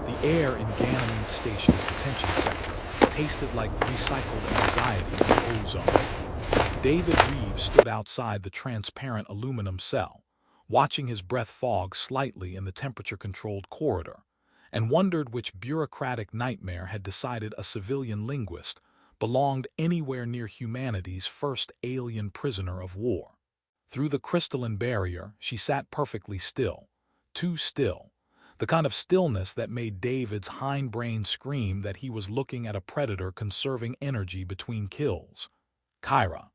The air in Ganymede Station's detention sector tasted like recycled anxiety and ozone. David Reeves stood outside the transparent aluminum cell, watching his breath fog slightly in the temperature-controlled corridor, and wondered which bureaucratic nightmare had decided a civilian linguist belonged anywhere near humanity's first alien prisoner of war. Through the crystalline barrier, she sat perfectly still, too still, the kind of stillness that made David's hindbrain scream that he was looking at a predator conserving energy between kills. Kaira.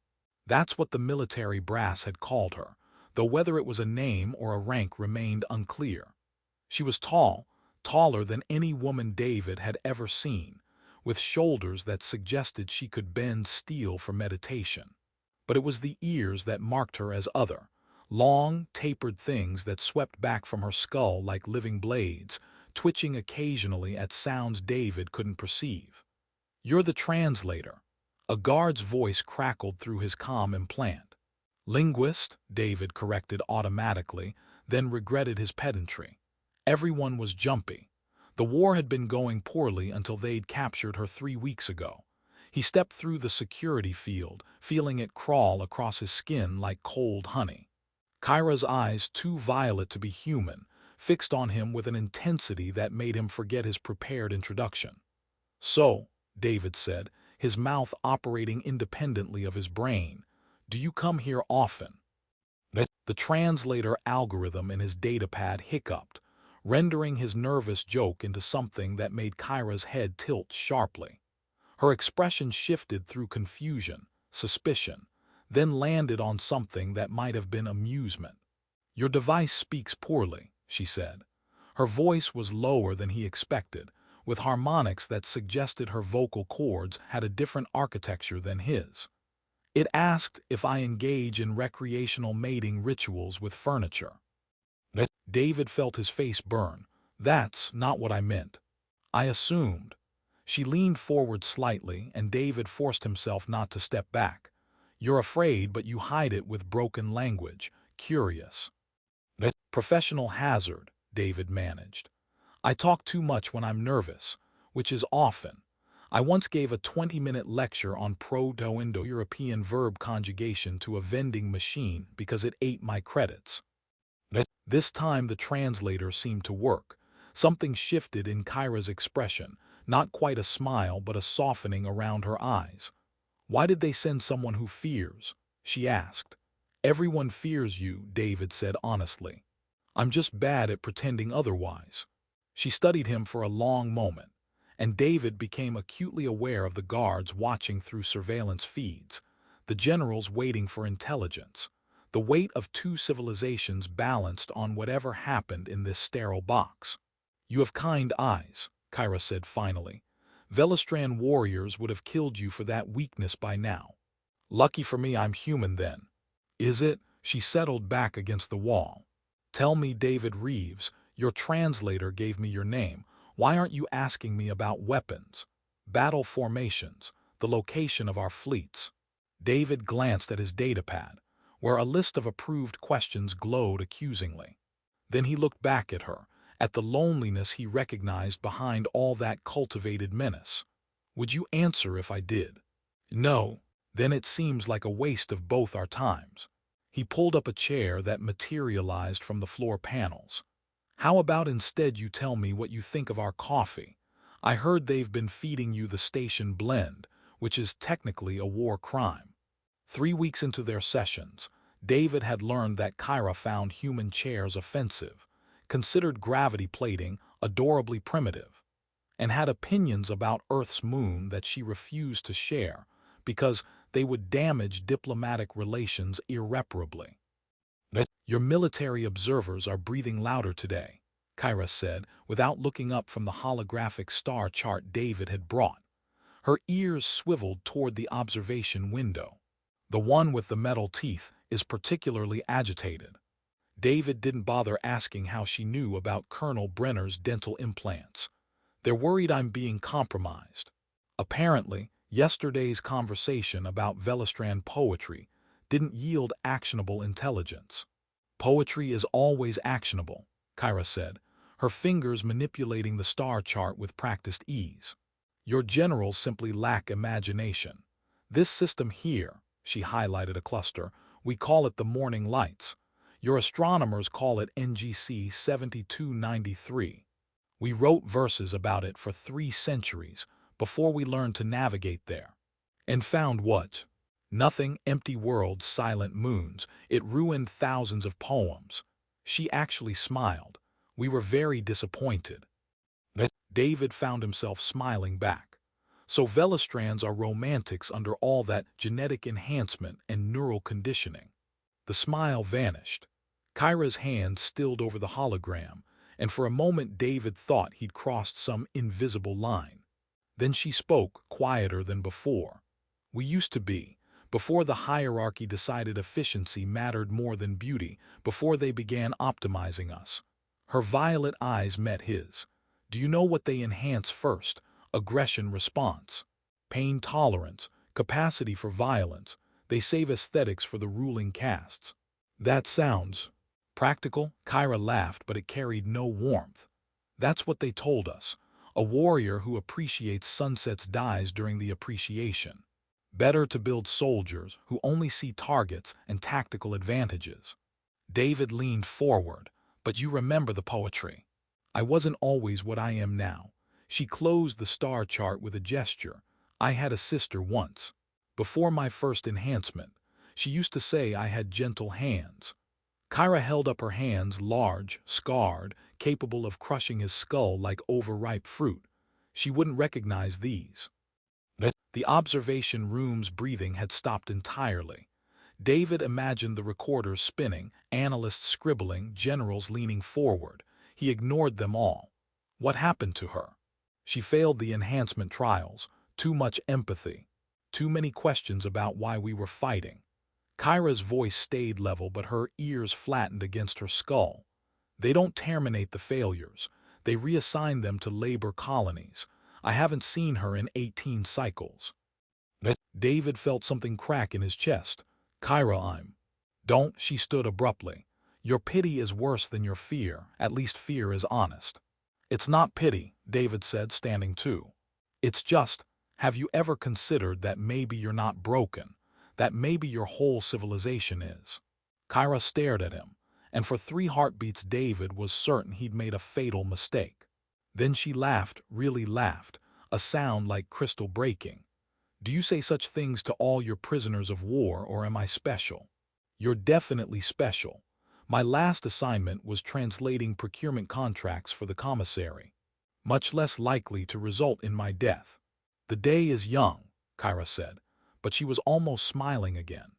That's what the military brass had called her, though whether it was a name or a rank remained unclear. She was tall, taller than any woman David had ever seen, with shoulders that suggested she could bend steel for meditation. But it was the ears that marked her as other, long, tapered things that swept back from her skull like living blades, twitching occasionally at sounds David couldn't perceive. "You're the translator." A guard's voice crackled through his comm implant. "Linguist," David corrected automatically, then regretted his pedantry. Everyone was jumpy. The war had been going poorly until they'd captured her 3 weeks ago. He stepped through the security field, feeling it crawl across his skin like cold honey. Kaira's eyes, too violet to be human, fixed on him with an intensity that made him forget his prepared introduction. "So," David said, his mouth operating independently of his brain, "do you come here often?" The translator algorithm in his datapad hiccuped, rendering his nervous joke into something that made Kaira's head tilt sharply. Her expression shifted through confusion, suspicion, then landed on something that might have been amusement. "Your device speaks poorly," she said. Her voice was lower than he expected, with harmonics that suggested her vocal cords had a different architecture than his. It asked if I engage in recreational mating rituals with furniture. David felt his face burn. "That's not what I meant." "I assumed." She leaned forward slightly, and David forced himself not to step back. "You're afraid, but you hide it with broken language, curious." "Professional hazard," David managed. "I talk too much when I'm nervous, which is often. I once gave a 20-minute lecture on Proto-Indo-European verb conjugation to a vending machine because it ate my credits." This time the translator seemed to work. Something shifted in Kaira's expression, not quite a smile but a softening around her eyes. "Why did they send someone who fears?" she asked. "Everyone fears you," David said honestly. "I'm just bad at pretending otherwise." She studied him for a long moment, and David became acutely aware of the guards watching through surveillance feeds, the generals waiting for intelligence, the weight of two civilizations balanced on whatever happened in this sterile box. "You have kind eyes," Kaira said finally. "Velastran warriors would have killed you for that weakness by now." "Lucky for me I'm human then." "Is it?" She settled back against the wall. "Tell me, David Reeves, your translator gave me your name. Why aren't you asking me about weapons, battle formations, the location of our fleets?" David glanced at his datapad, where a list of approved questions glowed accusingly. Then he looked back at her, at the loneliness he recognized behind all that cultivated menace. "Would you answer if I did?" "No." "Then it seems like a waste of both our times." He pulled up a chair that materialized from the floor panels. "How about instead you tell me what you think of our coffee? I heard they've been feeding you the station blend, which is technically a war crime." 3 weeks into their sessions, David had learned that Kaira found human chairs offensive, considered gravity plating adorably primitive, and had opinions about Earth's moon that she refused to share because they would damage diplomatic relations irreparably. "Your military observers are breathing louder today," Kaira said, without looking up from the holographic star chart David had brought. Her ears swiveled toward the observation window. "The one with the metal teeth is particularly agitated." David didn't bother asking how she knew about Colonel Brenner's dental implants. "They're worried I'm being compromised." Apparently, yesterday's conversation about Velastran poetry didn't yield actionable intelligence. "Poetry is always actionable," Kaira said, her fingers manipulating the star chart with practiced ease. Your generals simply lack imagination. This system here, she highlighted a cluster, we call it the morning lights. Your astronomers call it NGC 7293. We wrote verses about it for 3 centuries before we learned to navigate there. And found what? Nothing, empty worlds, silent moons. It ruined thousands of poems. She actually smiled. We were very disappointed. David found himself smiling back. So Velastrans are romantics under all that genetic enhancement and neural conditioning. The smile vanished. Kaira's hand stilled over the hologram, and for a moment David thought he'd crossed some invisible line. Then she spoke, quieter than before. We used to be, before the hierarchy decided efficiency mattered more than beauty, before they began optimizing us. Her violet eyes met his. Do you know what they enhance first? Aggression response, pain tolerance, capacity for violence. They save aesthetics for the ruling castes. That sounds practical. Kaira laughed, but it carried no warmth. That's what they told us. A warrior who appreciates sunsets dies during the appreciation. Better to build soldiers who only see targets and tactical advantages. David leaned forward. But you remember the poetry. I wasn't always what I am now. She closed the star chart with a gesture. I had a sister once. Before my first enhancement, she used to say I had gentle hands. Kaira held up her hands, large, scarred, capable of crushing his skull like overripe fruit. She wouldn't recognize these. The observation room's breathing had stopped entirely. David imagined the recorders spinning, analysts scribbling, generals leaning forward. He ignored them all. What happened to her? She failed the enhancement trials. Too much empathy. Too many questions about why we were fighting. Kaira's voice stayed level, but her ears flattened against her skull. They don't terminate the failures. They reassign them to labor colonies. I haven't seen her in 18 cycles. David felt something crack in his chest. Kaira, Don't, she stood abruptly. Your pity is worse than your fear. At least fear is honest. It's not pity, David said, standing too. It's just, have you ever considered that maybe you're not broken? That maybe your whole civilization is? Kaira stared at him, and for 3 heartbeats David was certain he'd made a fatal mistake. Then she laughed, really laughed, a sound like crystal breaking. Do you say such things to all your prisoners of war, or am I special? You're definitely special. My last assignment was translating procurement contracts for the commissary. Much less likely to result in my death. The day is young, Kaira said, but she was almost smiling again.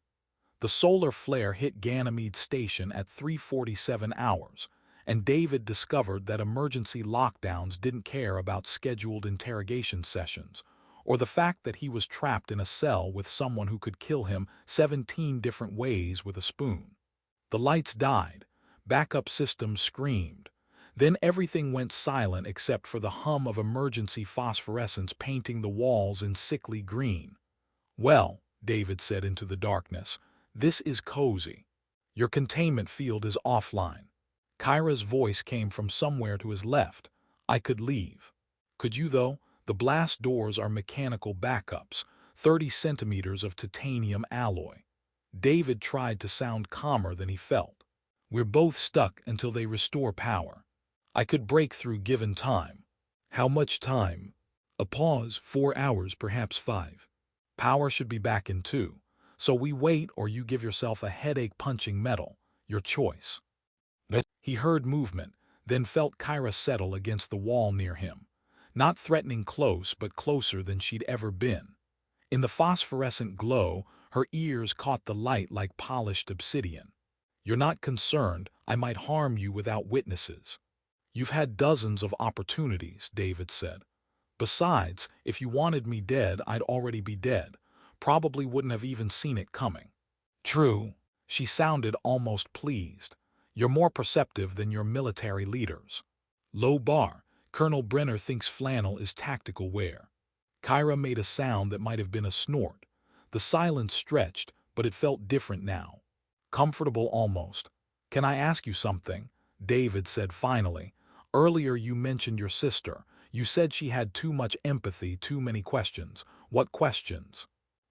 The solar flare hit Ganymede Station at 3:47 hours, and David discovered that emergency lockdowns didn't care about scheduled interrogation sessions, or the fact that he was trapped in a cell with someone who could kill him 17 different ways with a spoon. The lights died, backup systems screamed. Then everything went silent except for the hum of emergency phosphorescence painting the walls in sickly green. Well, David said into the darkness, this is cozy. Your containment field is offline. Kaira's voice came from somewhere to his left. I could leave. Could you though? The blast doors are mechanical backups, 30 centimeters of titanium alloy. David tried to sound calmer than he felt. We're both stuck until they restore power. I could break through given time. How much time? A pause, 4 hours, perhaps 5. Power should be back in 2. So we wait, or you give yourself a headache punching metal. Your choice. He heard movement, then felt Kaira settle against the wall near him. Not threatening close, but closer than she'd ever been. In the phosphorescent glow, her ears caught the light like polished obsidian. You're not concerned I might harm you without witnesses. You've had dozens of opportunities, David said. Besides, if you wanted me dead, I'd already be dead. Probably wouldn't have even seen it coming. True. She sounded almost pleased. You're more perceptive than your military leaders. Low bar. Colonel Brenner thinks flannel is tactical wear. Kaira made a sound that might have been a snort. The silence stretched, but it felt different now. Comfortable almost. Can I ask you something? David said finally. Earlier you mentioned your sister. You said she had too much empathy, too many questions. What questions?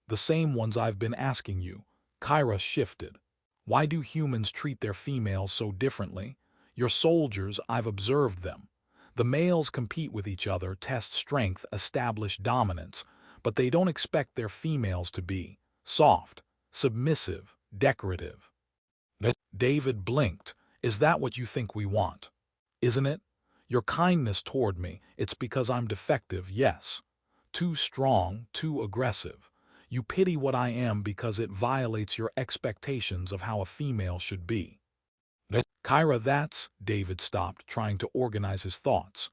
The same ones I've been asking you. Kaira shifted. Why do humans treat their females so differently? Your soldiers, I've observed them. The males compete with each other, test strength, establish dominance, but they don't expect their females to be soft, submissive, decorative. David blinked. Is that what you think we want? Isn't it? Your kindness toward me, it's because I'm defective, yes. Too strong, too aggressive. You pity what I am because it violates your expectations of how a female should be. Kaira, David stopped, trying to organize his thoughts.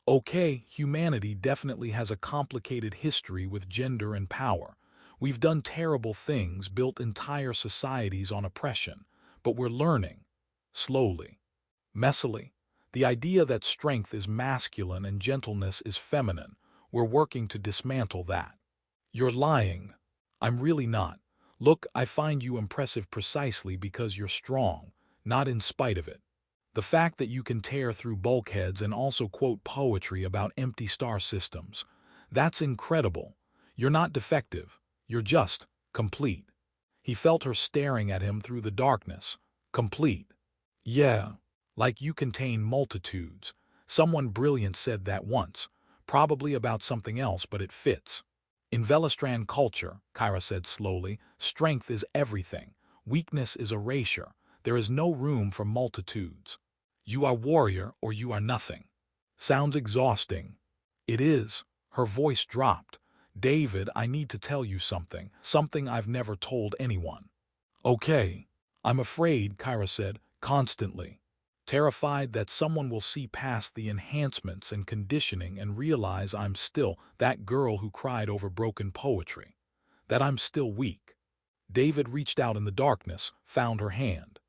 Okay, humanity definitely has a complicated history with gender and power. We've done terrible things, built entire societies on oppression, but we're learning. Slowly. Messily. The idea that strength is masculine and gentleness is feminine, we're working to dismantle that. You're lying. I'm really not. Look, I find you impressive precisely because you're strong, not in spite of it. The fact that you can tear through bulkheads and also quote poetry about empty star systems, that's incredible. You're not defective. You're just complete. He felt her staring at him through the darkness. Complete. Yeah. Like you contain multitudes. Someone brilliant said that once, probably about something else, but it fits. In Velastran culture, Kaira said slowly, strength is everything. Weakness is erasure. There is no room for multitudes. You are warrior or you are nothing. Sounds exhausting. It is. Her voice dropped. David, I need to tell you something I've never told anyone. Okay. I'm afraid, Kaira said, constantly. Terrified that someone will see past the enhancements and conditioning and realize I'm still that girl who cried over broken poetry. That I'm still weak. David reached out in the darkness, found her hand.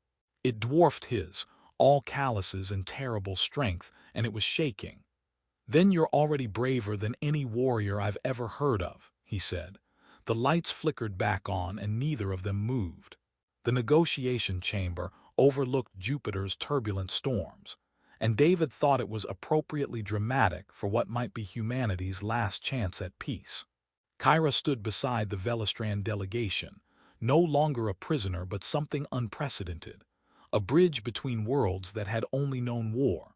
It dwarfed his, all calluses and terrible strength, and it was shaking. Then you're already braver than any warrior I've ever heard of, he said. The lights flickered back on and neither of them moved. The negotiation chamber overlooked Jupiter's turbulent storms, and David thought it was appropriately dramatic for what might be humanity's last chance at peace. Kaira stood beside the Velastran delegation, no longer a prisoner but something unprecedented, a bridge between worlds that had only known war.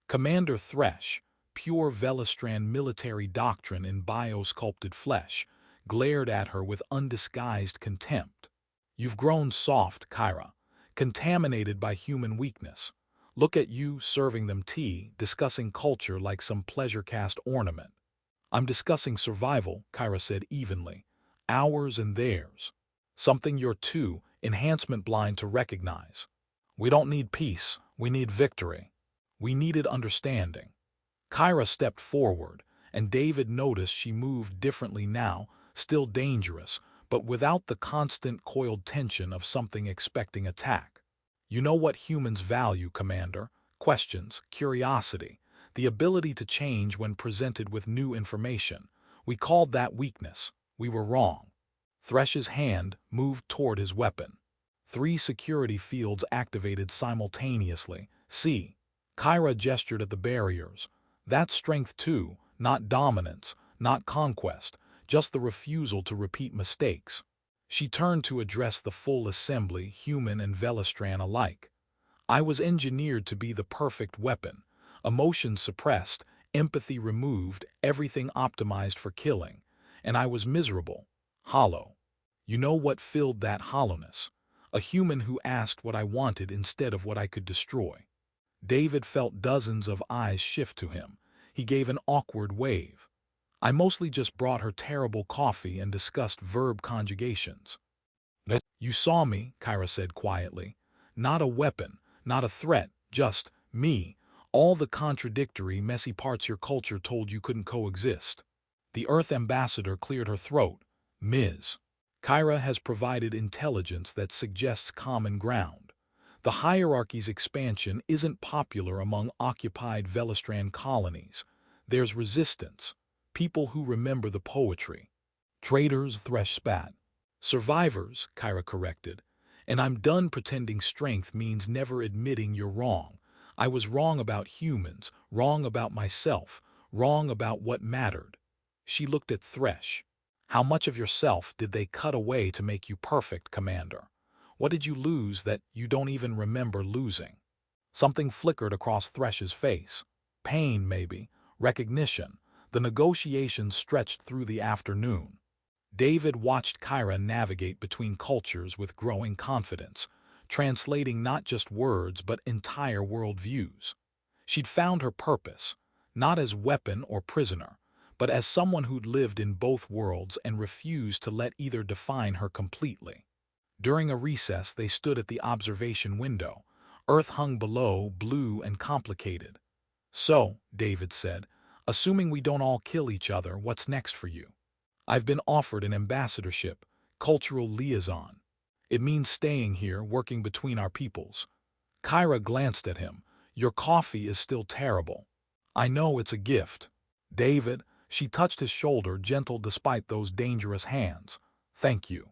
Commander Thresh, pure Velastran military doctrine in bio-sculpted flesh, glared at her with undisguised contempt. You've grown soft, Kaira, contaminated by human weakness. Look at you serving them tea, discussing culture like some pleasure-cast ornament. I'm discussing survival, Kaira said evenly. Ours and theirs. Something you're too enhancement blind to recognize. We don't need peace, we need victory. We needed understanding. Kaira stepped forward, and David noticed she moved differently now, still dangerous, but without the constant coiled tension of something expecting attack. You know what humans value, Commander? Questions, curiosity, the ability to change when presented with new information. We called that weakness. We were wrong. Thresh's hand moved toward his weapon. 3 security fields activated simultaneously. See, Kaira gestured at the barriers. That's strength too, not dominance, not conquest, just the refusal to repeat mistakes. She turned to address the full assembly, human and Velastran alike. I was engineered to be the perfect weapon. Emotions suppressed, empathy removed, everything optimized for killing. And I was miserable, hollow. You know what filled that hollowness? A human who asked what I wanted instead of what I could destroy. David felt dozens of eyes shift to him. He gave an awkward wave. I mostly just brought her terrible coffee and discussed verb conjugations. You saw me, Kaira said quietly. Not a weapon, not a threat, just me. All the contradictory, messy parts your culture told you couldn't coexist. The Earth ambassador cleared her throat. Ms. Kaira has provided intelligence that suggests common ground. The hierarchy's expansion isn't popular among occupied Velastran colonies. There's resistance. People who remember the poetry. Traitors, Thresh spat. Survivors, Kaira corrected. And I'm done pretending strength means never admitting you're wrong. I was wrong about humans, wrong about myself, wrong about what mattered. She looked at Thresh. How much of yourself did they cut away to make you perfect, Commander? What did you lose that you don't even remember losing? Something flickered across Thresh's face. Pain, maybe. Recognition. The negotiations stretched through the afternoon. David watched Kaira navigate between cultures with growing confidence, translating not just words but entire worldviews. She'd found her purpose, not as weapon or prisoner, but as someone who'd lived in both worlds and refused to let either define her completely. During a recess, they stood at the observation window. Earth hung below, blue and complicated. So, David said, assuming we don't all kill each other, what's next for you? I've been offered an ambassadorship, cultural liaison. It means staying here, working between our peoples. Kaira glanced at him. Your coffee is still terrible. I know it's a gift. David, she touched his shoulder, gentle despite those dangerous hands. Thank you.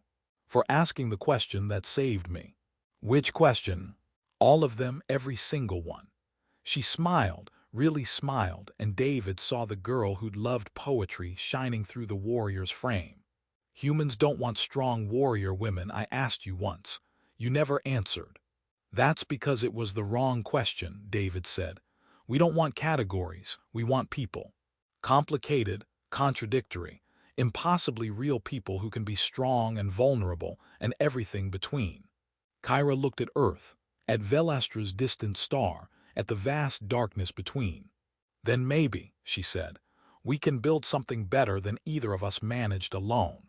For asking the question that saved me. Which question? All of them, every single one. She smiled, really smiled, and David saw the girl who'd loved poetry shining through the warrior's frame. Humans don't want strong warrior women, I asked you once. You never answered. That's because it was the wrong question, David said. We don't want categories, we want people. Complicated, contradictory, impossibly real people who can be strong and vulnerable and everything between. Kaira looked at Earth, at Velastra's distant star, at the vast darkness between. Then maybe, she said, we can build something better than either of us managed alone.